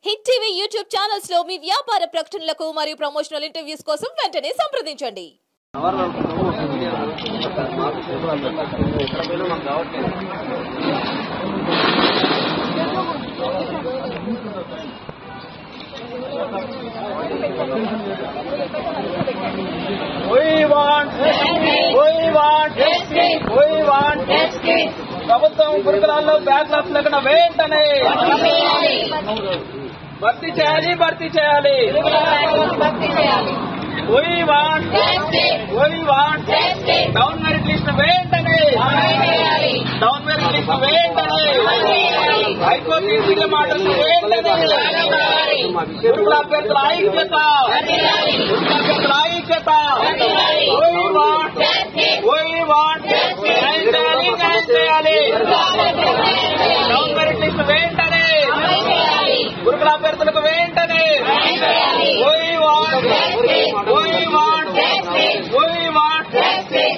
Hit TV YouTube channels లో మీ వ్యాపార ప్రకటనలకు మరియు ప్రమోషనల్ ఇంటర్వ్యూస్ కోసం వెంటనే సంప్రదించండి. ప్రభుత్వం గురుకులాల్లో బ్యాక్లాగ్స్ లేకుండా వెంటనే భర్తీ చేయాలి. డౌన్ మెరిట్ లిస్ట్ వెంటనే హైకోర్టు ఇచ్చిన మాటలు వెంటనే గురుకుల అభ్యర్థుల ఐక్యత చేయాలి. డౌన్ మెరిట్ లిస్ట్ వెంటనే గురుకుల అభ్యర్థులకు వెంటనే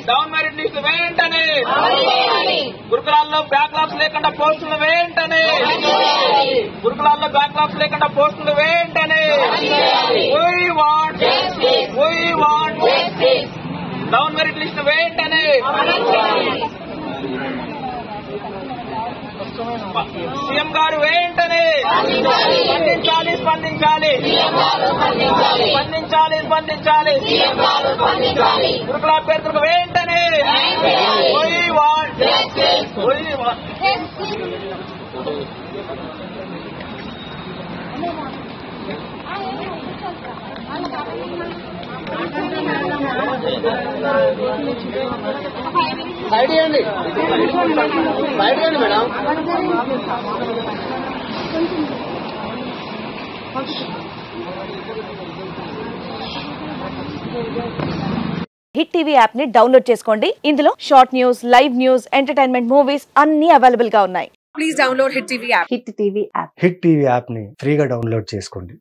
డౌన్ మెరిట్ లిస్ట్ వెంటనే గురుకులాల్లో బ్యాక్లాగ్స్ లేకుండా పోస్టులు వెంటనే డౌన్ మెరిట్ లిస్ట్ వెంటనే సీఎం గారు వెంటనే స్పందించాలి. గురుకుల అభ్యర్థులకు వెంటనే సైడ్ ఇవ్వండి మేడం. హిట్ టీవీ యాప్ ని డౌన్లోడ్ చేసుకోండి. ఇందులో short news, live news, entertainment movies అన్ని అవైలబుల్ గా ఉన్నాయి. Please download hit TV app. Hit TV app ని ఫ్రీగా డౌన్లోడ్ చేసుకోండి.